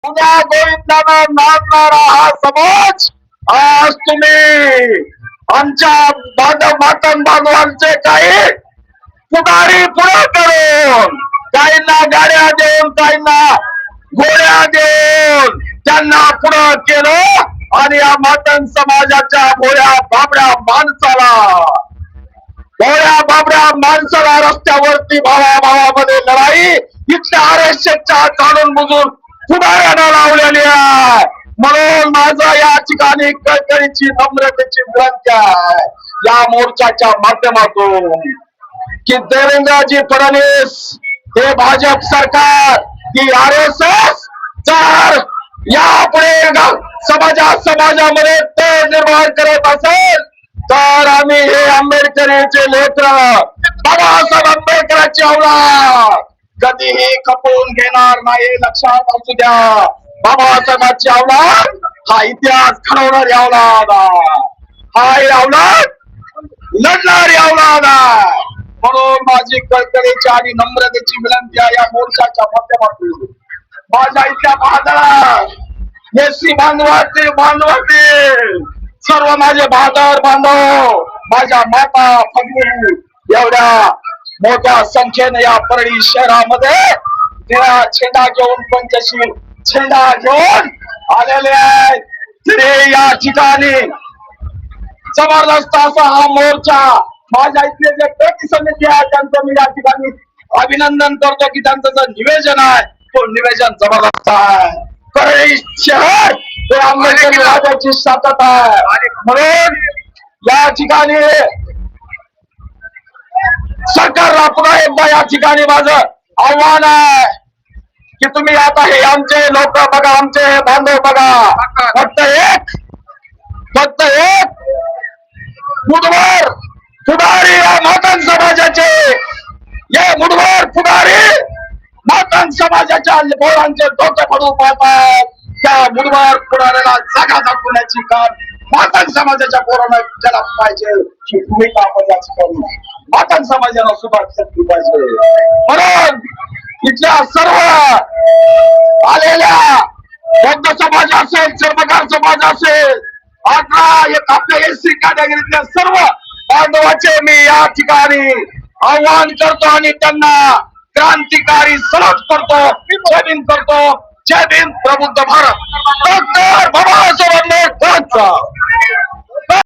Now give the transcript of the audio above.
पुण्या गोविंदानं नांदणारा हा समाज आज तुम्ही आमच्या मातन बांधवांचे काही पुढारी पुढे करून काहींना गाड्या देऊन काहींना घोड्या देऊन त्यांना पुढं केलं आणि या मातन समाजाच्या भोळ्या माणसाला रस्त्यावरती भावाभावामध्ये लढाई इथल्या आरक्षकच्या काढून बुजून पुढाऱ्यानं लावलेली आहे. म्हणून माझं या ठिकाणी कळकळीची नम्रतेची विनंती आहे या मोर्चाच्या माध्यमातून की देवेंद्रजी फडणवीस हे भाजप सरकार ही RSS जर यापुढे समाजामध्ये तेढ निर्माण करत असेल तर आम्ही हे आंबेडकरीचे लेकर बाबासाहेब आंबेडकरांची औलाद कधीही खपवून घेणार नाही. लक्षात असू द्या, बाबासाहेबांची औलाद हा इतिहास घडवणारी औलाद हा औलाद लढणारी औलाद आहे. म्हणून माझी कळकळीची आणि नम्रतेची विनंती आहे या मोर्चाच्या माध्यमातून माझ्या इथल्या बांधवांना एससी बांधवातील सर्व माझे बांधव माझ्या माता भगिनी एवढ्या मोठ्या संख्येने या परळी शहरामध्ये तेरा झेंडा घेऊन पंचशील झेंडा घेऊन आलेले आहेत. तरी या ठिकाणी जबरदस्त असा हा मोर्चा माझ्या इथले जे कृती समिती आहे त्यांचं मी या ठिकाणी अभिनंदन करतो की त्यांचं जे निवेदन आहे तो निवेदन जबरदस्त आहे. परळी शहर हे आंबेडकरी राजाची ताकद आहे. म्हणून या ठिकाणी सरकारला पुन्हा एकदा या ठिकाणी माझं आव्हान आहे की तुम्ही आता हे आमचे लोक बघा, आमचे बांधव बघा, फक्त एक मुठभर पुढारी या मातन समाजाचे हे मुठभर पुढारी मातन समाजाच्या पोरांचे डोके पडू पाहतात. त्या मुठभर पुढाऱ्याला जागा दाखवण्याची काम मातन समाजाच्या पोरांना केला पाहिजे ही भूमिका आपण याची करू. मातन समाजाला सुद्धा शक्ती पाहिजे. म्हणून इथल्या सर्व आलेल्या बौद्ध समाज असेल, चर्मकार समाज असेल, आपल्या एससी कॅटेगरीतल्या सर्व बांधवाचे मी या ठिकाणी आव्हान करतो आणि त्यांना क्रांतिकारी सलूट करतो, जय भीम करतो. जय भीम, प्रबुद्ध भारत, डॉक्टर बाबासाहेब आंबेडकर.